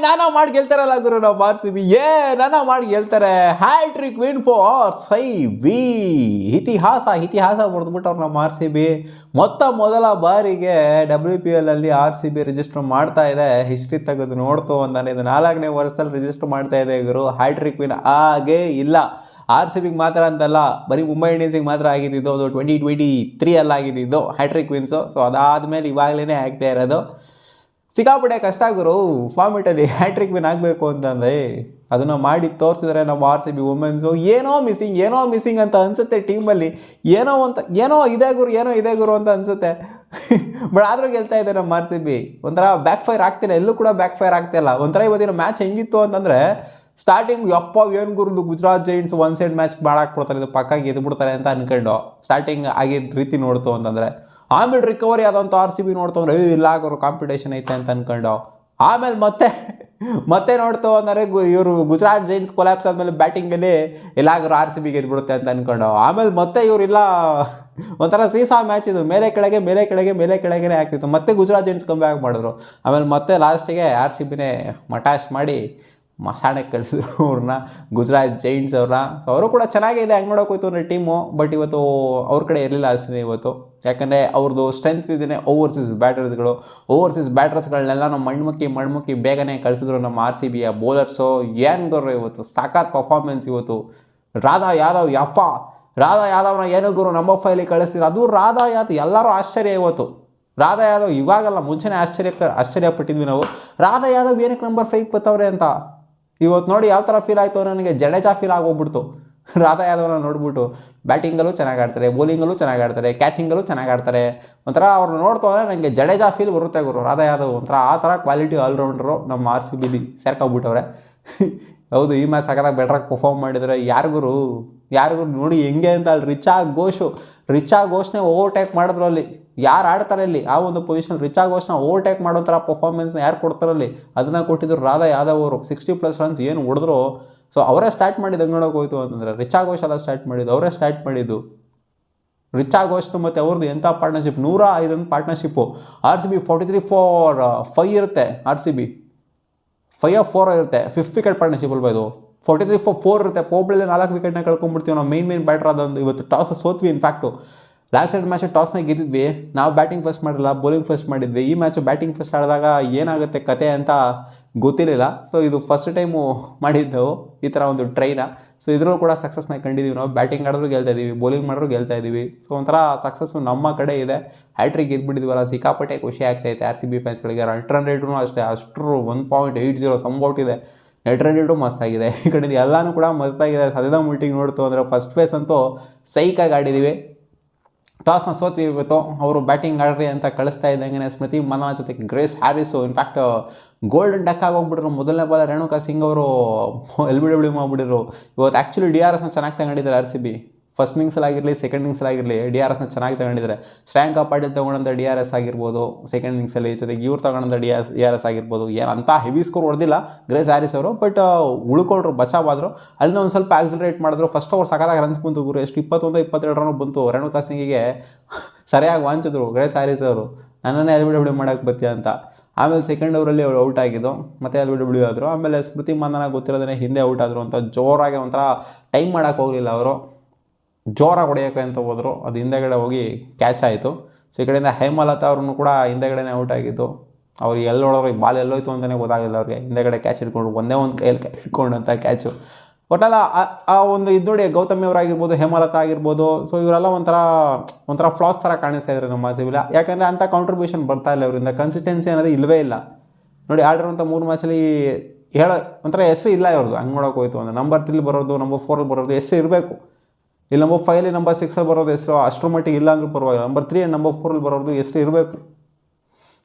ನಾನಾ ಮಾಡಿ ಗೆಲ್ತಾರಲ್ಲ ಗುರು ನಾವು ಆರ್ ಸಿ ಬಿ ನಾನಾ ಮಾಡಿ ಗೆಲ್ತಾರೆ. ಹ್ಯಾಟ್ರಿಕ್ ವಿನ್ ಫಾರ್ ಸೈ ಬಿ. ಇತಿಹಾಸ ಬರೆದ್ಬಿಟ್ಟವ್ರು ನಮ್ಮ ಆರ್ ಸಿ ಬಿ. ಮೊದಲ ಬಾರಿಗೆ WPL ಅಲ್ಲಿ ಆರ್ ಸಿ ಬಿ ರಿಜಿಸ್ಟರ್ ಮಾಡ್ತಾ ಇದೆ. ಹಿಸ್ಟ್ರಿ ತೆಗೆದು ನೋಡ್ತು ಅಂತಾನೆ ಇದು 4ನೇ ವರ್ಷದಲ್ಲಿ ರಿಜಿಸ್ಟರ್ ಮಾಡ್ತಾ ಇದೆ ಗುರು. ಹ್ಯಾಟ್ರಿಕ್ ವಿನ್ ಆಗೇ ಇಲ್ಲ. ಆರ್ ಸಿ ಬಿಗೆ ಮಾತ್ರ ಅಂತಲ್ಲ, ಬರೀ ಮುಂಬೈ ಇಂಡಿಯನ್ಸಿಗೆ ಮಾತ್ರ ಆಗಿದ್ದು. ಅದು 2023 ಅಲ್ಲಿ ಆಗಿದ್ದು ಹ್ಯಾಟ್ರಿಕ್ ವಿನ್ಸು. ಸೊ ಅದಾದಮೇಲೆ ಇವಾಗಲೇ ಆಗ್ತಾ ಇರೋದು. ಸಿಕ್ಕಾಪಟ್ಟೆ ಕಷ್ಟ ಗುರು ಫಾರ್ಮೆಟಲ್ಲಿ ಹ್ಯಾಟ್ರಿಕ್ ವಿನ್ ಆಗಬೇಕು ಅಂತಂದರೆ. ಅದನ್ನು ಮಾಡಿ ತೋರಿಸಿದ್ರೆ ನಮ್ಮ ಆರ್ ಸಿ ಬಿ ವುಮೆನ್ಸು. ಏನೋ ಮಿಸ್ಸಿಂಗ್ ಅಂತ ಅನಿಸುತ್ತೆ ಟೀಮಲ್ಲಿ. ಏನೋ ಇದೆ ಗುರು ಅಂತ ಅನಿಸುತ್ತೆ. ಬಟ್ ಆದರೂ ಗೆಲ್ತಾ ಇದೆ ನಮ್ಮ ಆರ್ ಸಿ ಬಿ. ಒಂಥರ ಬ್ಯಾಕ್ ಫೈರ್ ಆಗ್ತಿಲ್ಲ, ಎಲ್ಲೂ ಕೂಡ ಬ್ಯಾಕ್ ಫೈರ್ ಆಗ್ತಿಲ್ಲ. ಒಂಥರ ಇವತ್ತಿನ ಮ್ಯಾಚ್ ಹೆಂಗಿತ್ತು ಅಂತಂದರೆ, ಸ್ಟಾರ್ಟಿಂಗ್ ಏನು ಗುರುದು Gujarat giants one side match ಮಾಡಾಕ್ಬಿಡ್ತಾರೆ, ಇದು ಪಕ್ಕಾಗಿ ಎದ್ಬಿಡ್ತಾರೆ ಅಂತ ಅನ್ಕೊಂಡು ಸ್ಟಾರ್ಟಿಂಗ್ ಆಗಿದ್ದ ರೀತಿ ನೋಡ್ತು ಅಂತಂದರೆ, ಆಮೇಲೆ ರಿಕವರಿ ಆದಂಥ ಆರ್ ಸಿ ಬಿ ನೋಡ್ತಂದ್ರೆ ಇಲ್ಲ ಅವರು ಕಾಂಪಿಟೇಷನ್ ಐತೆ ಅಂತ ಅನ್ಕೊಂಡು, ಆಮೇಲೆ ಮತ್ತೆ ನೋಡ್ತು ಅಂದರೆ ಇವರು ಗುಜರಾತ್ ಜೈಂಟ್ಸ್ ಕೊಲ್ಯಾಪ್ಸ್ ಆದಮೇಲೆ ಬ್ಯಾಟಿಂಗಲ್ಲಿ ಎಲ್ಲಾಗರು ಆರ್ ಸಿ ಬಿಗೆ ಎದ್ಬಿಡುತ್ತೆ ಅಂತ ಅನ್ಕೊಂಡು, ಆಮೇಲೆ ಮತ್ತೆ ಇವರಿಲ್ಲ ಒಂಥರ ಸೀಸಾ ಮ್ಯಾಚ್ ಇದು. ಮೇಲೆ ಕೆಳಗೆ ಆಗ್ತಿತ್ತು. ಮತ್ತೆ ಗುಜರಾತ್ ಜೈಂಟ್ಸ್ ಕಮ್ ಬ್ಯಾಕ್ ಮಾಡಿದ್ರು. ಆಮೇಲೆ ಮತ್ತೆ ಲಾಸ್ಟಿಗೆ ಆರ್ ಸಿ ಬಿನೇ ಮಟಾಶ್ ಮಾಡಿ ಮಸಾಣಕ್ಕೆ ಕಳಿಸಿದ್ರು ಅವ್ರನ್ನ, ಗುಜರಾತ್ ಜೈಂಟ್ಸ್ ಅವ್ರನ್ನ. ಸೊ ಅವರು ಕೂಡ ಚೆನ್ನಾಗಿದೆ ಹಂಗೆ ನೋಡೋಕೆ ಹೋಯ್ತು ಅಂದರೆ ಟೀಮು. ಬಟ್ ಇವತ್ತು ಅವ್ರ ಕಡೆ ಇರಲಿಲ್ಲ ಅಷ್ಟೇ ಇವತ್ತು. ಯಾಕಂದರೆ ಅವ್ರದ್ದು ಸ್ಟ್ರೆಂತ್ ಇದೇ ಓವರ್ಸೀಸ್ ಬ್ಯಾಟರ್ಸ್ಗಳನ್ನೆಲ್ಲ ನಮ್ಮ ಮಣ್ಮುಕ್ಕಿ ಬೇಗನೆ ಕಳಿಸಿದ್ರು ನಮ್ಮ ಆರ್ ಸಿ ಬಿಯ ಬೌಲರ್ಸು. ಏನು ಗುರು ಇವತ್ತು ಸಖತ್ ಪರ್ಫಾರ್ಮೆನ್ಸ್ ಇವತ್ತು. ರಾಧಾ ಯಾದವ್ನ ಏನು ಗುರು ನಂಬರ್ 5 ಕಳಿಸ್ತೀರ. ಅದು ರಾಧಾ ಯಾದವ್ ಎಲ್ಲರೂ ಆಶ್ಚರ್ಯ ಇವತ್ತು. ರಾಧಾ ಯಾದವ್ ಇವಾಗಲ್ಲ, ಮುಂಚೆನೇ ಆಶ್ಚರ್ಯಪಟ್ಟಿದ್ವಿ ನಾವು. ರಾಧಾ ಯಾದವ್ ಏನಕ್ಕೆ ನಂಬರ್ 5 ಬತ್ತವ್ರೆ ಅಂತ. ಇವತ್ತು ನೋಡಿ ಯಾವ ಥರ ಫೀಲ್ ಆಯಿತು ನನಗೆ. ಜಡೇಜಾ ಫೀಲ್ ಆಗೋಗ್ಬಿಡ್ತು ರಾಧಾ ಯಾದವ್ನ ನೋಡ್ಬಿಟ್ಟು. ಬ್ಯಾಟಿಂಗಲ್ಲೂ ಚೆನ್ನಾಗಿ ಆಡ್ತಾರೆ, ಬೌಲಿಂಗಲ್ಲೂ ಚೆನ್ನಾಗಿ ಆಡ್ತಾರೆ, ಕ್ಯಾಚಿಂಗಲ್ಲೂ ಚೆನ್ನಾಗಿ ಆಡ್ತಾರೆ. ಒಂಥರ ಅವ್ರನ್ನ ನೋಡ್ತೋದ್ರೆ ನನಗೆ ಜಡೇಜಾ ಫೀಲ್ ಬರುತ್ತೆ ಗುರು. ರಾಧಾ ಯಾದವ್ ಒಂಥರ ಆ ಥರ ಕ್ವಾಲಿಟಿ ಆಲ್ರೌಂಡ್ರು ನಮ್ಮ ಆರ್ ಸಿ ಬಿಲಿ ಸೇರ್ಕೊಂಡ್ಬಿಟ್ಟವ್ರೆ. ಹೌದು, ಈ ಮ್ಯಾಚ್ ಸಖತ್ತಾಗಿ ಬೆಟ್ರಾಗಿ ಪರ್ಫಾರ್ಮ್ ಮಾಡಿದರೆ. ಯಾರಿಗೂ ನೋಡಿ ಹೆಂಗೆ ಅಂತ. ಅಲ್ಲಿ ರಿಚಾ ಘೋಷ್ನೇ ಓವರ್ಟೇಕ್ ಮಾಡಿದ್ರು. ಅಲ್ಲಿ ಯಾರು ಆಡ್ತಾರೆ ಅಲ್ಲಿ ಆ ಒಂದು ಪೊಸಿಷನ್, ರಿಚಾ ಘೋಷ್ನ ಓವರ್ಟೇಕ್ ಮಾಡೋ ಥರ ಪರ್ಫಾರ್ಮೆನ್ಸ್ನ ಯಾರು ಕೊಡ್ತಾರಲ್ಲಿ, ಅದನ್ನು ಕೊಟ್ಟಿದ್ರು ರಾಧಾ ಯಾದವ್ ಅವರು. 60+ ರನ್ಸ್ ಏನು ಹೊಡೆದ್ರು. ಸೊ ಅವರೇ ಸ್ಟಾರ್ಟ್ ಮಾಡಿದ್ದು ಹಂಗೆ ನೋಡೋಕೆ ಹೋಯ್ತು ಅಂತಂದರೆ. ರಿಚಾ ಘೋಷ್ ಎಲ್ಲ ಅವರೇ ಸ್ಟಾರ್ಟ್ ಮಾಡಿದ್ದು. ರಿಚಾ ಘೋಷ್ದು ಮತ್ತು ಅವ್ರದ್ದು ಎಂಥ partnership, 105 run partnership. R C B 43 for 5 ಇರುತ್ತೆ. ಆರ್ ಸಿ ಬಿ 5 or 4 ಇರುತ್ತೆ. 5th ವಿಕೆಟ್ ಪಾರ್ಟ್ನರ್ಶಿಪ್ ಅಲ್ವಾ ಇದು. 43 for 4 ಇರುತ್ತೆ. ಪೋಬ್ಳಲ್ಲಿ 4 ವಿಕೆಟ್ನ ಕಳ್ಕೊಂಡ್ಬಿಡ್ತೀವಿ ನಾವು. ಮೇನ್ ಬ್ಯಾಟರ್ ಆದೊಂದು ಇವತ್ತು ಟಾಸ್ ಸೋತ್ವಿ. ಇನ್ಫ್ಯಾಕ್ಟು ಲಾಸ್ಟ್ ಎರಡು ಮ್ಯಾಚ್ ಟಾಸ್ನ ಗೆದ್ದಿದ್ವಿ ನಾವು. ಬ್ಯಾಟಿಂಗ್ ಫಸ್ಟ್ ಮಾಡಿಲ್ಲ, ಬೌಲಿಂಗ್ ಫಸ್ಟ್ ಮಾಡಿದ್ವಿ. ಈ ಮ್ಯಾಚು ಬ್ಯಾಟಿಂಗ್ ಫಸ್ಟ್ ಆಡಿದಾಗ ಏನಾಗುತ್ತೆ ಕತೆ ಅಂತ ಗೊತ್ತಿರಲಿಲ್ಲ. ಸೊ ಇದು ಫಸ್ಟ್ ಟೈಮು ಮಾಡಿದ್ದೆವು ಈ ಥರ ಒಂದು ಟ್ರೈನ. ಸೊ ಇದರಲ್ಲೂ ಕೂಡ ಸಕ್ಸಸ್ನ ಕಂಡಿದ್ದೀವಿ ನಾವು. ಬ್ಯಾಟಿಂಗ್ ಆಡಿದ್ರು ಗೆಲ್ತಾ ಇದ್ದೀವಿ, ಬೌಲಿಂಗ್ ಮಾಡಿದ್ರು ಗೆಲ್ತಾ ಇದ್ದೀವಿ. ಸೊ ಒಂಥರ ಸಕ್ಸಸ್ಸು ನಮ್ಮ ಕಡೆ ಇದೆ. ಹ್ಯಾಟ್ರಿಕ್ ಗೆದ್ಬಿಟ್ಟಿದ್ವಲ್ಲ, ಸಿಕ್ಕಾಪಟ್ಟೆ ಖುಷಿ ಆಗ್ತೈತೆ ಆರ್ ಸಿ ಬಿ ಫ್ಯಾನ್ಸ್ಗಳಿಗೆ. ರನ್ ರೇಟು ಅಷ್ಟೇ, ಅಷ್ಟರು 1.80 ಸಂಬೌಟ್ ಇದೆ. ನೆಟ್ ರನ್ ರೇಟು ಮಸ್ತಾಗಿದೆ. ಈ ಕಡೆಯಿಂದ ಎಲ್ಲನೂ ಕೂಡ ಮಸ್ತಾಗಿದೆ. ಸದ್ಯದ ಮೀಟಿಂಗ್ ನೋಡ್ತು ಅಂದರೆ ಫಸ್ಟ್ ಫೇಸ್ ಅಂತೂ ಸೈಕಾಗಿ ಆಡಿದ್ದೀವಿ. ಟಾಸ್ನ ಸೋತ್ವಿ ಇವತ್ತು. ಅವರು ಬ್ಯಾಟಿಂಗ್ ಆಡ್ರಿ ಅಂತ ಕಳಿಸ್ತಾ ಇದ್ದಂಗೆ ಸ್ಮೃತಿ ಮಂದನ ಜೊತೆಗೆ ಗ್ರೇಸ್ ಹ್ಯಾರಿಸು ಇನ್ಫ್ಯಾಕ್ಟ್ ಗೋಲ್ಡನ್ ಡಕ್ ಆಗೋಗ್ಬಿಟ್ರು. ಮೊದಲನೇ ಬಾಲ ರೇಣುಕಾ ಸಿಂಗ್ ಅವರು LBW ಮಾಡಿಬಿಟ್ಟಿದ್ರು. ಇವತ್ತು ಆ್ಯಕ್ಚುಲಿ DRSನ ಚೆನ್ನಾಗಿ ತಗೊಂಡಿದ್ದಾರೆ ಆರ್ ಸಿ ಬಿ. ಫಸ್ಟ್ ಇನ್ನಿಂಗ್ಸಲ್ಲಾಗಿರಲಿ, ಸೆಕೆಂಡ್ ಇನ್ನಿಂಗ್ಸಲ್ಲಾಗಿರಲಿ DRSನ ಚೆನ್ನಾಗಿ ತಗೊಂಡಿದ್ದಾರೆ. ಶ್ರೇಯಾಂಕ ಪಾಟೀಲ್ ತೊಗೊಂಡಂಥ DRS ಆಗಿರ್ಬೋದು ಸೆಕೆಂಡ್ ಇನ್ನಿಂಗ್ಸಲ್ಲಿ, ಜೊತೆಗೆ ಇವ್ರು ತೊಗೊಂಡಂಥ DRS ಆಗಿರ್ಬೋದು. ಏನು ಅಂಥ ಹೆವಿ ಸ್ಕೋರ್ ಹೊಡೆದಿಲ್ಲ ಗ್ರೇಸ್ ಹ್ಯಾರಿಸ್ ಅವರು, ಬಟ್ ಉಳ್ಕೊಂಡ್ರು, ಬಚಾವಾದರು. ಅಲ್ಲಿಂದ ಒಂದು ಸ್ವಲ್ಪ ಆಕ್ಸಿಲರೇಟ್ ಮಾಡಿದ್ರು. ಫಸ್ಟ್ ಓವರ್ ಸಖತ್ತಾಗಿ ರನ್ಸ್ ಬಂತು ಗುರು. ಎಷ್ಟು 21-22 ರನ್ ಬಂತು. ರೇಣುಕಾ ಸಿಂಗಿಗೆ ಸರಿಯಾಗಿ ವಾಂಚಿದ್ರು ಗ್ರೇಸ್ ಹ್ಯಾರಿಸ್ ಅವರು, ನನ್ನನ್ನೇ LBW ಮಾಡೋಕ್ಕೆ ಬರ್ತೀಯ ಅಂತ. ಆಮೇಲೆ ಸೆಕೆಂಡ್ ಓವರಲ್ಲಿ ಅವ್ರು ಔಟ್ ಆಗಿದ್ದು, ಮತ್ತೆ LBW ಆದರು. ಆಮೇಲೆ ಸ್ಮೃತಿ ಮಂದನ ಗೊತ್ತಿರೋದೇ ಹಿಂದೆ ಔಟ್ ಆದರು ಅಂತ ಜೋರಾಗಿ ಒಂಥರ ಟೈಮ್ ಮಾಡೋಕ್ಕೆ ಹೋಗಲಿಲ್ಲ ಅವರು. ಜೋರಾಗಿ ಹೊಡೆಯೋಕೆ ಅಂತ ಹೋದರು. ಅದು ಹಿಂದೆಗಡೆ ಹೋಗಿ ಕ್ಯಾಚ್ ಆಯಿತು. ಸೊ ಈ ಕಡೆಯಿಂದ ಹೇಮಲತಾ ಅವ್ರನ್ನೂ ಕೂಡ ಹಿಂದೆಗಡೆನೇ ಔಟ್ ಆಗಿದ್ದು. ಅವ್ರು ಎಲ್ಲಿ ಹೊಡೋರು, ಈ ಬಾಲ್ ಎಲ್ಲೋಯ್ತು ಅಂತಲೇ ಗೊತ್ತಾಗಿಲ್ಲ ಅವ್ರಿಗೆ. ಹಿಂದೆಗಡೆ ಕ್ಯಾಚ್ ಹಿಡ್ಕೊಂಡು ಒಂದೇ ಒಂದು ಕೈಯಲ್ಲಿ ಹಿಡ್ಕೊಂಡಂಥ ಕ್ಯಾಚು. ಒಟ್ಟಲ್ಲ ಆ ಒಂದು ಇದು ನೋಡಿ, ಗೌತಮಿ ಅವರಾಗಿರ್ಬೋದು, ಹೇಮಲತಾ ಆಗಿರ್ಬೋದು. ಸೊ ಇವರೆಲ್ಲ ಒಂಥರ ಫ್ಲಾಸ್ ಥರ ಕಾಣಿಸ್ತಾ ಇದ್ದಾರೆ ನಮ್ಮ ಆರ್ ಸಿ ಬಿಲಿ. ಯಾಕಂದರೆ ಅಂಥ ಕಾಂಟ್ರಿಬ್ಯೂಷನ್ ಬರ್ತಾ ಇಲ್ಲ ಇವರಿಂದ. ಕನ್ಸಿಸ್ಟೆನ್ಸಿ ಅನ್ನೋದು ಇಲ್ಲವೇ ಇಲ್ಲ ನೋಡಿ. ಆಡಿರೋಂಥ 3 ಮ್ಯಾಚಲ್ಲಿ ಒಂಥರ ಹೆಸರು ಇಲ್ಲ ಇವ್ರದ್ದು. ಹಂಗೆ ನೋಡೋಕೆ ಹೋಯ್ತು ಅಂದರೆ ನಂಬರ್ 3 ಬರೋದು, ನಂಬರ್ 4 ಬರೋದು ಹೆಸರು ಇರಬೇಕು. ಇಲ್ಲಿ ನಂಬರ್ 5 ನಂಬರ್ 6 ಬರೋದು ಹೆಸರು ಅಷ್ಟರ ಮಟ್ಟಿಗೆ ಇಲ್ಲ ಅಂದ್ರೂ ಪರವಾಗಿಲ್ಲ. ನಂಬರ್ 3 ಆ್ಯಂಡ್ ನಂಬರ್ 4 ಬರೋದು ಹೆಸರು ಇರಬೇಕು.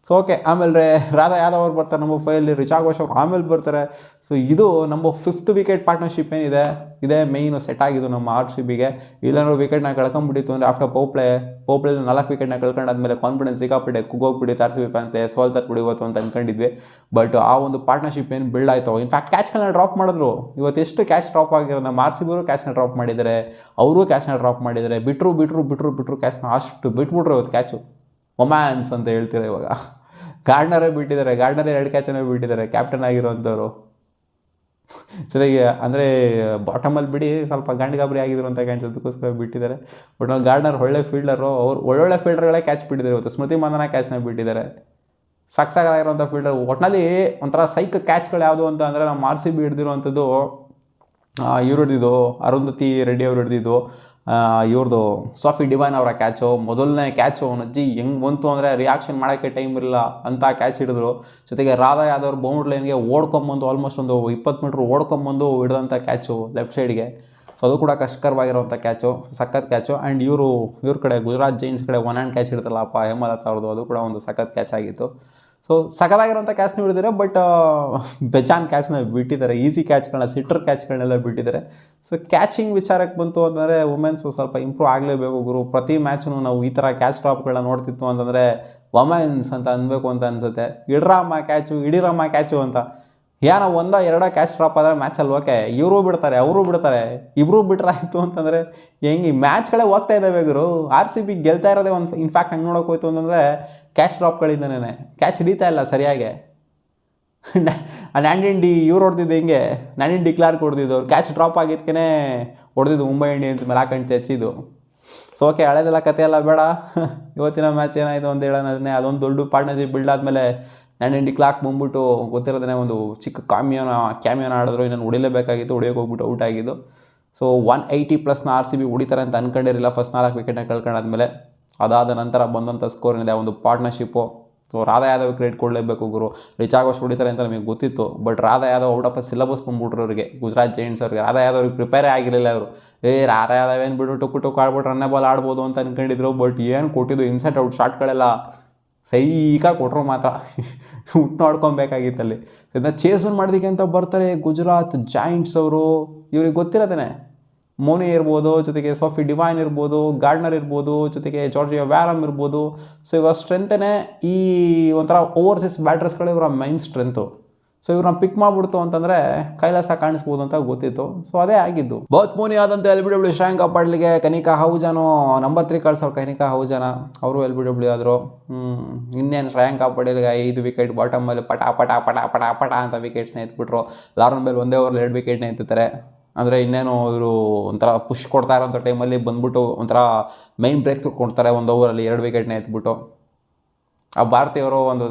ಸೊ ಓಕೆ, ಆಮೇಲೆ ರಾಧಾ ಯಾದವ್ ಅವ್ರು ಬರ್ತಾರೆ ನಂಬರ್ 5, ರಿಚಾ ಘೋಷ್ ಅವ್ರು ಆಮೇಲೆ ಬರ್ತಾರೆ. ಸೊ ಇದು ನಂಬರ್ 5th ವಿಕೆಟ್ ಪಾರ್ಟ್ನರ್ಶಿಪ್ ಏನಿದೆ ಇದೇ ಮೇಯ್ನು ಸೆಟ್ ಆಗಿದ್ದು ನಮ್ಮ ಆರ್ ಸಿ ಬಿಗೆ. ಇಲ್ಲಾಂದ್ರೆ ವಿಕೆಟ್ನ ಕಳ್ಕೊಂಡ್ಬಿಟ್ಟಿತ್ತು ಅಂದರೆ ಆಫ್ಟರ್ ಪೋಪ್ಲೇಲಿ 4 ವಿಕೆಟ್ನ ಕಳ್ಕೊಂಡಾದ್ಮೇಲೆ ಕಾನ್ಫಿಡೆನ್ಸ್ ಸಿಕ್ಕಾಪಟ್ಟೆ ಕುಗೋಗ್ಬಿಟ್ಟಿತ್ತು ಆರ್ ಸಿ ಬಿ ಫ್ಯಾನ್ಸೇ. ಸೋಲ್ತಾರೆ ಇವತ್ತು ಅಂತ ಅಂದ್ಕೊಂಡಿದ್ವಿ. ಬಟ್ ಆ ಒಂದು ಪಾರ್ಟ್ನರ್ಶಿಪ್ ಏನು ಬಿಲ್ಡ್ ಆಯಿತು. ಇನ್ಫ್ಯಾಕ್ಟ್ ಕ್ಯಾಚ್ಗಳನ್ನ ಡ್ರಾಪ್ ಮಾಡಿದ್ರು. ಇವತ್ತು ಎಷ್ಟು ಕ್ಯಾಚ್ ಡ್ರಾಪ್ ಆಗಿರೋದು. ನಮ್ಮ ಆರ್ ಸಿ ಬಿಯವರು ಕ್ಯಾಚ್ನ ಡ್ರಾಪ್ ಮಾಡಿದ್ದಾರೆ, ಅವರು ಕ್ಯಾಚ್ನ ಡ್ರಾಪ್ ಮಾಡಿದ್ದಾರೆ. ಬಿಟ್ಟರು ಕ್ಯಾಚ್ನ ಅಷ್ಟು ಬಿಟ್ಬಿಟ್ರು ಇವತ್ತು ಕ್ಯಾಚು. ಒಮ್ಯಾನ್ಸ್ ಅಂತ ಹೇಳ್ತೀರ ಇವಾಗ. ಗಾರ್ಡ್ನರೇ ಬಿಟ್ಟಿದ್ದಾರೆ, ಗಾರ್ಡ್ನರೇ 2 ಕ್ಯಾಚನ್ನು ಬಿಟ್ಟಿದ್ದಾರೆ ಕ್ಯಾಪ್ಟನ್ ಆಗಿರೋವಂಥವ್ರು. ಜೊತೆಗೆ ಅಂದರೆ ಬಾಟಮಲ್ಲಿ ಬಿಡಿ ಸ್ವಲ್ಪ ಗಾಬರಿ ಆಗಿದ್ರು ಅಂತ ಕಾಣಿಸೋದಕ್ಕೋಸ್ಕರ ಬಿಟ್ಟಿದ್ದಾರೆ. ಬಟ್ ಗಾರ್ಡ್ನರ್ ಒಳ್ಳೆ ಫೀಲ್ಡರು, ಅವ್ರು ಒಳ್ಳೊಳ್ಳೆ ಫೀಲ್ಡರ್ಗಳೇ ಕ್ಯಾಚ್ ಬಿಟ್ಟಿದ್ದಾರೆ. ಇವತ್ತು ಸ್ಮೃತಿ ಮಂದನ ಕ್ಯಾಚ್ನ ಬಿಟ್ಟಿದ್ದಾರೆ. ಸಾಕಾಗಿರೋಂಥ ಫೀಲ್ಡರ್. ಒಟ್ಟಿನಲ್ಲಿ ಒಂಥರ ಸೈಕ್ ಕ್ಯಾಚ್ಗಳು ಯಾವುದು ಅಂತ ಅಂದರೆ ನಮ್ಮ RCB ಹಿಡ್ದಿರುವಂಥದ್ದು ಇವ್ರು ಹಿಡ್ದಿದ್ದು ಅರುಂಧತಿ ರೆಡ್ಡಿ ಅವ್ರು ಹಿಡ್ದಿದ್ದು, ಇವ್ರದ್ದು ಸಾಫಿ ಡಿವೈನ್ ಅವರ ಕ್ಯಾಚು, ಮೊದಲನೇ ಕ್ಯಾಚು ಅವನಜ್ಜಿ ಹೆಂಗೆ ಬಂತು ಅಂದರೆ ರಿಯಾಕ್ಷನ್ ಮಾಡೋಕ್ಕೆ ಟೈಮ್ ಇರಲಿಲ್ಲ ಅಂತ ಕ್ಯಾಚ್ ಹಿಡಿದ್ರು. ಜೊತೆಗೆ ರಾಧಾ ಯಾದವ್ ಬೌಂಡ್ರಿ ಲೈನ್ಗೆ ಓಡ್ಕೊಂಬಂದು ಆಲ್ಮೋಸ್ಟ್ ಒಂದು 20 ಮೀಟ್ರ್ ಓಡ್ಕೊಂಬಂದು ಹಿಡಿದಂಥ ಕ್ಯಾಚು ಲೆಫ್ಟ್ ಸೈಡ್ಗೆ. ಸೊ ಅದು ಕೂಡ ಕಷ್ಟಕರವಾಗಿರುವಂಥ ಕ್ಯಾಚು, ಸಖತ್ ಕ್ಯಾಚು. ಆ್ಯಂಡ್ ಇವ್ರ ಕಡೆ ಗುಜರಾತ್ ಜೈನ್ಸ್ ಕಡೆ 1 ಹ್ಯಾಂಡ್ ಕ್ಯಾಚ್ ಹಿಡ್ತಲ್ಲಪ್ಪ ಹೇಮಲತಾ ಅವ್ರದ್ದು, ಅದು ಕೂಡ ಒಂದು ಸಖತ್ ಕ್ಯಾಚ್ ಆಗಿತ್ತು. ಸೊ ಸಖತ್ತಾಗಿರೋಂಥ ಕ್ಯಾಚ್ನ ಹಿಡಿದಿದ್ದಾರೆ. ಬಟ್ ಬೆಚಾನ್ ಕ್ಯಾಚ್ನ ಬಿಟ್ಟಿದ್ದಾರೆ, ಈಸಿ ಕ್ಯಾಚ್ಗಳನ್ನ, ಸಿಟ್ರ್ ಕ್ಯಾಚ್ಗಳನ್ನೆಲ್ಲ ಬಿಟ್ಟಿದ್ದಾರೆ. ಸೊ ಕ್ಯಾಚಿಂಗ್ ವಿಚಾರಕ್ಕೆ ಬಂತು ಅಂತಂದರೆ ವುಮೆನ್ಸು ಸ್ವಲ್ಪ ಇಂಪ್ರೂವ್ ಆಗಲೇಬೇಕು ಗುರು. ಪ್ರತಿ ಮ್ಯಾಚು ನಾವು ಈ ಥರ ಕ್ಯಾಚ್ ಡ್ರಾಪ್ಗಳನ್ನ ನೋಡ್ತಿತ್ತು ಅಂತಂದರೆ ವುಮೆನ್ಸ್ ಅಂತ ಅನ್ಬೇಕು ಅಂತ ಅನಿಸುತ್ತೆ. ಇಡ್ರಮ್ಮ ಕ್ಯಾಚು, ಹಿಡಿರಮ್ಮ ಕ್ಯಾಚು ಅಂತ. ಏನೋ 1-2 ಕ್ಯಾಚ್ ಡ್ರಾಪ್ ಆದರೆ ಮ್ಯಾಚಲ್ಲಿ ಓಕೆ, ಇವರು ಬಿಡ್ತಾರೆ ಅವರು ಬಿಡ್ತಾರೆ, ಇಬ್ಬರು ಬಿಟ್ರಾಯಿತು ಅಂತಂದರೆ ಹೆಂಗೆ ಮ್ಯಾಚ್ಗಳೇ ಹೋಗ್ತಾ ಇದ್ದಾವೆ ಗುರು. RCB ಗೆಲ್ತಾ ಇರೋದೇ ಒಂದು ಇನ್ಫ್ಯಾಕ್ಟ್ ಹಂಗೆ ನೋಡೋಕೆ ಹೋಯ್ತು ಅಂತಂದರೆ ಕ್ಯಾಚ್ ಡ್ರಾಪ್ಗಳಿಂದನೇ. ಕ್ಯಾಚ್ ಹಿಡಿತಾ ಇಲ್ಲ ಸರಿಯಾಗಿ. ನ್ಯಾಂಡಿನ್ ಡಿ ಇವ್ರು ಹೊಡೆದಿದ್ದು ಹೆಂಗೆ, ನ್ಯಾಂಡಿನ್ ಡಿ ಕ್ಲಾರ್ಕ್ ಹೊಡೆದಿದ್ದು, ಕ್ಯಾಚ್ ಡ್ರಾಪ್ ಆಗಿದ್ದಕ್ಕೇ ಹೊಡೆದಿದ್ದು ಮುಂಬೈ ಇಂಡಿಯನ್ಸ್ ಮೇಲೆ ಹಾಕೊಂಡು ಚಚ್ಚಿದ್ದು. ಸೊ ಓಕೆ, ಹಳೆದೆಲ್ಲ ಕತೆ ಎಲ್ಲ ಬೇಡ. ಇವತ್ತಿನ ಮ್ಯಾಚ್ ಏನಾಯಿತು ಅಂತ ಹೇಳೋಣ. ಅದೊಂದು ದೊಡ್ಡ ಪಾರ್ಟ್ನರ್ಶಿಪ್ ಬಿಲ್ಡ್ ಆದಮೇಲೆ ನ್ಯಾಂಡಿನ್ ಡಿ ಕ್ಲಾರ್ಕ್ ಬಂದ್ಬಿಟ್ಟು ಗೊತ್ತಿರೋದೇ ಒಂದು ಚಿಕ್ಕ ಕ್ಯಾಮಿಯೋನ ಆಡಿದ್ರು. ಇನ್ನೊಂದು ಹೊಡಿಲೇಬೇಕಾಗಿತ್ತು, ಹೊಡಿಯೋಕೆ ಹೋಗ್ಬಿಟ್ಟು ಔಟ್ ಆಗಿದ್ದು. ಸೊ 180+ RCB ಹೊಡಿತಾರೆ ಅಂತ ಅಂದ್ಕೊಂಡಿರಲಿಲ್ಲ ಫಸ್ಟ್ 4 ವಿಕೆಟ್ನ ಕಳ್ಕೊಂಡಾದ್ಮೇಲೆ. ಅದಾದ ನಂತರ ಬಂದಂಥ ಸ್ಕೋರ್ ಏನಿದೆ ಒಂದು partnership. So Radha Yadav credit ಕೊಡಲೇಬೇಕು ಗುರು. ರಿಚ್ ಆಗೋಷ್ಟು ಹೊಡಿತಾರೆ ಅಂತ ನಮಗೆ ಗೊತ್ತಿತ್ತು. But Radha Yadav out of the syllabus ಬಂದ್ಬಿಟ್ರು ಅವರಿಗೆ, ಗುಜರಾತ್ ಜೈಂಟ್ಸ್ ಅವ್ರಿಗೆ. ರಾಧಾ ಯಾದವ್ ಅವ್ರಿಗೆ ಪ್ರಿಪೇರೇ ಆಗಿರಲಿಲ್ಲ ಅವರು. ರಾಧಾ ಯಾದವ್ ಏನು ಬಿಟ್ಟು ಟುಕ್ ಆಡ್ಬಿಟ್ಟು ರನ್ನೇ ಬಾಲ್ ಆಡ್ಬೋದು ಅಂತ ಅಂದ್ಕೊಂಡಿದ್ರು. ಬಟ್ ಏನು ಕೊಟ್ಟಿದ್ದು ಇನ್ಸೆಟ್ ಔಟ್ ಶಾಟ್ಗಳೆಲ್ಲ ಸೈಕಾಗಿ ಕೊಟ್ಟರು ಮಾತ್ರ. ಹುಟ್ಟು ನೋಡ್ಕೊಬೇಕಾಗಿತ್ತಲ್ಲಿ. ಇದನ್ನ ಚೇಸನ್ ಮಾಡೋದಕ್ಕೆ ಅಂತ ಬರ್ತಾರೆ ಗುಜರಾತ್ ಜಾಯಿಂಟ್ಸ್ ಅವರು. ಇವ್ರಿಗೆ ಗೊತ್ತಿರೋದೇನೆ, ಮೋನಿ ಇರ್ಬೋದು, ಜೊತೆಗೆ ಸಾಫಿ ಡಿವೈನ್ ಇರ್ಬೋದು, ಗಾರ್ಡ್ನರ್ ಇರ್ಬೋದು, ಜೊತೆಗೆ ಜಾರ್ಜಿಯಾ ವ್ಯಾರಮ್ ಇರ್ಬೋದು. ಸೊ ಇವರ ಸ್ಟ್ರೆಂತೇ ಈ ಒಂಥರ ಓವರ್ಸೀಸ್ ಬ್ಯಾಟ್ರಸ್ಗಳು ಇವರ ಮೈನ್ ಸ್ಟ್ರೆಂತು. ಸೊ ಇವ್ರನ್ನ ಪಿಕ್ ಮಾಡಿಬಿಡ್ತು ಅಂತಂದರೆ ಕೈಲಾಸ ಕಾಣಿಸ್ಬೋದು ಅಂತ ಗೊತ್ತಿತ್ತು. ಸೊ ಅದೇ ಆಗಿದ್ದು. ಬಹುತ್ ಮೋನಿ ಆದಂಥ LBW ಶ್ರೇಯಾಂಕ ಪಾಟೀಲ್ಗೆ ಕನಿಕಾ ಅಹುಜಾನು ನಂಬರ್ 3 ಕಳ್ಸೋರು. ಕನಿಕಾ ಅಹುಜಾನ ಅವರು LBW ಆದರು. ಇನ್ನೇನು ಶ್ರೇಯಾಂಕ ಪಾಟೀಲ್ಗೆ 5 ವಿಕೆಟ್ ಬಾಟಮಲ್ಲಿ ಪಟ ಪಟ ಪಟ ಪಟ ಪಟ ಅಂತ ವಿಕೆಟ್ಸ್ನ ಎತ್ಬಿಟ್ರು. ಲಾರನ್ ಬೆಲ್ ಒಂದೇ ಓವರ್ 2 ವಿಕೆಟ್ನ ಎತ್ತುತ್ತಾರೆ. ಅಂದರೆ ಇನ್ನೇನು ಇವರು ಒಂಥರ ಪುಷ್ ಕೊಡ್ತಾ ಇರೋಂಥ ಟೈಮಲ್ಲಿ ಬಂದ್ಬಿಟ್ಟು ಒಂಥರ ಮೈನ್ ಬ್ರೇಕ್ ಕೊಡ್ತಾರೆ. 1 ಓವರಲ್ಲಿ 2 ವಿಕೆಟ್ನ ಎತ್ಬಿಟ್ಟು. ಆ ಭಾರತೀಯವರು ಒಂದು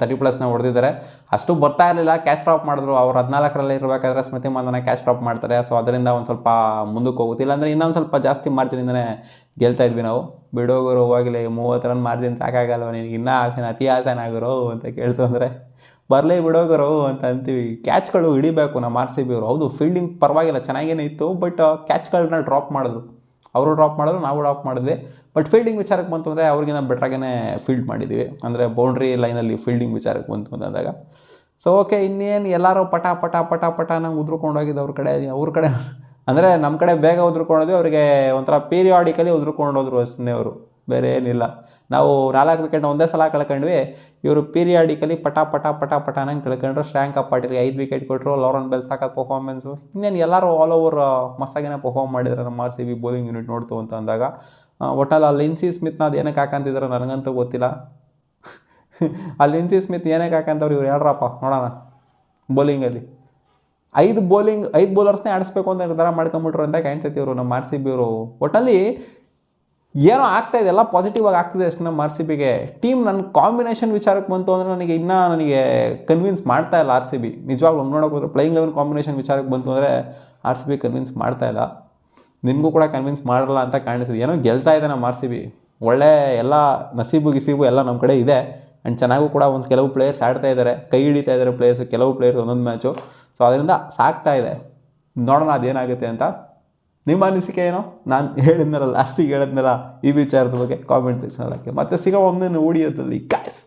30+ ಹೊಡೆದಿದ್ದಾರೆ. ಅಷ್ಟು ಬರ್ತಾ ಇರಲಿಲ್ಲ, ಕ್ಯಾಚ್ ಡ್ರಾಪ್ ಮಾಡಿದ್ರು. ಅವ್ರು 14ರಲ್ಲೇ ಇರಬೇಕಾದ್ರೆ ಸ್ಮೃತಿ ಮಂದನ ಕ್ಯಾಚ್ ಡ್ರಾಪ್ ಮಾಡ್ತಾರೆ. ಸೊ ಅದರಿಂದ ಒಂದು ಸ್ವಲ್ಪ ಮುಂದಕ್ಕೆ ಹೋಗುತ್ತೆ. ಇಲ್ಲಾಂದರೆ ಇನ್ನೊಂದು ಸ್ವಲ್ಪ ಜಾಸ್ತಿ ಮಾರ್ಜಿನಿಂದನೇ ಗೆಲ್ತಾ ಇದ್ವಿ ನಾವು. ಬಿಡೋಗೋರು ಹೋಗಲಿ, 30 ರನ್ ಮಾರ್ಜಿನ್ ಸಾಕಾಗಲ್ವ ನಿನಗೆ, ಇನ್ನೂ ಅತಿ ಆಸೆನಾಗಿರೋ ಅಂತ ಕೇಳ್ತು ಅಂದರೆ ಬರಲೇ ಬಿಡೋಗರು ಅಂತ ಅಂತೀವಿ. ಕ್ಯಾಚ್ಗಳು ಹಿಡಿಬೇಕು ನಮ್ಮ RCB ಅವರು. ಹೌದು, ಫೀಲ್ಡಿಂಗ್ ಪರವಾಗಿಲ್ಲ, ಚೆನ್ನಾಗೇನೇ ಇತ್ತು. ಬಟ್ ಕ್ಯಾಚ್ಗಳನ್ನ ಡ್ರಾಪ್ ಮಾಡಿದ್ರು. ಅವರು ಡ್ರಾಪ್ ಮಾಡಿದ್ರು, ನಾವು ಡ್ರಾಪ್ ಮಾಡಿದ್ವಿ. ಬಟ್ ಫೀಲ್ಡಿಂಗ್ ವಿಚಾರಕ್ಕೆ ಬಂತು ಅಂದರೆ ಅವ್ರಿಗಿಂತ ಬೆಟ್ರಾಗೇ ಫೀಲ್ಡ್ ಮಾಡಿದ್ದೀವಿ. ಅಂದರೆ ಬೌಂಡ್ರಿ ಲೈನಲ್ಲಿ ಫೀಲ್ಡಿಂಗ್ ವಿಚಾರಕ್ಕೆ ಬಂತು ಅಂದಾಗ. ಸೊ ಓಕೆ, ಇನ್ನೇನು ಎಲ್ಲರೂ ಪಟ ಪಟ ಪಟ ಪಟ ನಂಗೆ ಉದ್ರುಕೊಂಡೋಗಿದ್ದು ಅವ್ರ ಕಡೆ ಅಂದರೆ ನಮ್ಮ ಕಡೆ ಬೇಗ ಉದ್ರುಕೊಂಡೋದ್ವಿ, ಅವರಿಗೆ ಒಂಥರ ಪೀರಿಯಾಡಿಕಲಿ ಉದ್ರುಕೊಂಡೋದ್ರು ಅಷ್ಟೇ ಅವರು, ಬೇರೆ ಏನಿಲ್ಲ. ನಾವು 4 ವಿಕೆಟ್ನ ಒಂದೇ ಸಲ ಕಳ್ಕೊಂಡ್ವಿ. ಇವರು ಪೀರಿಯಾಡಿಕಲಿ ಪಟ ಪಟ ಪಟ ಪಟ ನಂಗೆ ಕಳ್ಕೊಂಡ್ರು. ಶ್ರೇಯಾಂಕ ಪಾಟೀಲ್ಗೆ 5 ವಿಕೆಟ್ ಕೊಟ್ಟರು. ಲಾರನ್ ಬೆಲ್ ಸಾಕಾದ ಪರ್ಫಾರ್ಮೆನ್ಸು. ಇನ್ನೇನು ಎಲ್ಲರೂ ಆಲ್ ಓವರ್ ಮಸ್ತಾಗೇ ಪರ್ಫಾರ್ಮ್ ಮಾಡಿದ್ದಾರೆ ನಮ್ಮ RCB ಬೌಲಿಂಗ್ ಯೂನಿಟ್ ನೋಡ್ತು ಅಂತ ಅಂದಾಗ. ಒಟ್ಟಲ್ಲಿ ಆ ಲಿನ್ಸಿ ಸ್ಮಿತ್ನ ಅದು ಏನಕ್ಕೆ ಹಾಕಂತಿದ್ರು ನನಗಂತೂ ಗೊತ್ತಿಲ್ಲ. ಆ ಲಿನ್ಸಿ ಸ್ಮಿತ್ ಏನಕ್ಕೆ ಹಾಕಂತವ್ರು, ಇವ್ರು ಹೇಳ್ರಪ್ಪ ನೋಡೋಣ. ಬೌಲಿಂಗಲ್ಲಿ 5 ಬೌಲರ್ಸ್ನೇ ಆಡಿಸ್ಬೇಕು ಅಂತ ನಿರ್ಧಾರ ಮಾಡ್ಕೊಂಬಿಟ್ರು ಅಂತ ಕಾಣಿಸ್ತೈತಿ ಇವರು ನಮ್ಮ RCB ಅವರು. ಒಟ್ಟಲ್ಲಿ ಏನೋ ಆಗ್ತಾಯಿದೆ, ಎಲ್ಲ ಪಾಸಿಟಿವ್ ಆಗಿ ಆಗ್ತಿದೆ ಅಷ್ಟು ನಮ್ಮ RCBಗೆ. ಟೀಮ್ ನನ್ನ ಕಾಂಬಿನೇಷನ್ ವಿಚಾರಕ್ಕೆ ಬಂತು ಅಂದರೆ ನನಗೆ ಕನ್ವಿನ್ಸ್ ಮಾಡ್ತಾ ಇಲ್ಲ RCB. ನಿಜವಾಗ್ಲೂ ನೋಡೋಕೆ ಹೋದರೆ ಪ್ಲೇಯಿಂಗ್ 11 ಕಾಂಬಿನೇಷನ್ ವಿಚಾರಕ್ಕೆ ಬಂತು ಅಂದರೆ RCB ಕನ್ವಿನ್ಸ್ ಮಾಡ್ತಾ ಇಲ್ಲ. ನಿಮಗೂ ಕೂಡ ಕನ್ವಿನ್ಸ್ ಮಾಡಲ್ಲ ಅಂತ ಕಾಣಿಸ್ತಿದೆ. ಏನೋ ಗೆಲ್ತಾ ಇದೆ ನಮ್ಮ RCB. ಒಳ್ಳೆ ಎಲ್ಲ ನಸೀಬು ಎಲ್ಲ ನಮ್ಮ ಕಡೆ ಇದೆ. ಆ್ಯಂಡ್ ಚೆನ್ನಾಗೂ ಕೂಡ ಕೆಲವು ಪ್ಲೇಯರ್ಸ್ ಆಡ್ತಾ ಇದ್ದಾರೆ, ಕೈ ಹಿಡಿತಾ ಇದ್ದಾರೆ ಪ್ಲೇಯರ್ಸು, ಕೆಲವು ಪ್ಲೇಯರ್ಸ್ ಒಂದೊಂದು ಮ್ಯಾಚು. ಸೊ ಅದರಿಂದ ಸಾಕ್ತಾ ಇದೆ. ನೋಡೋಣ ಅದೇನಾಗುತ್ತೆ ಅಂತ. ನಿಮ್ಮ ಅನಿಸಿಕೆ ಏನೋ? ನಾನು ಹೇಳಿದ್ನಲ್ಲ, ಲಾಸ್ಟಿಗೆ ಹೇಳಿದ್ನಲ್ಲ ಈ ವಿಚಾರದ ಬಗ್ಗೆ ಕಾಮೆಂಟ್ ಸೆಕ್ಷನ್ ಹಾಕಿ. ಮತ್ತೆ ಸಿಗೋ ಒಮ್ಮೆ ವಿಡಿಯೋದಲ್ಲಿ. ಗಾಯ್ಸ್.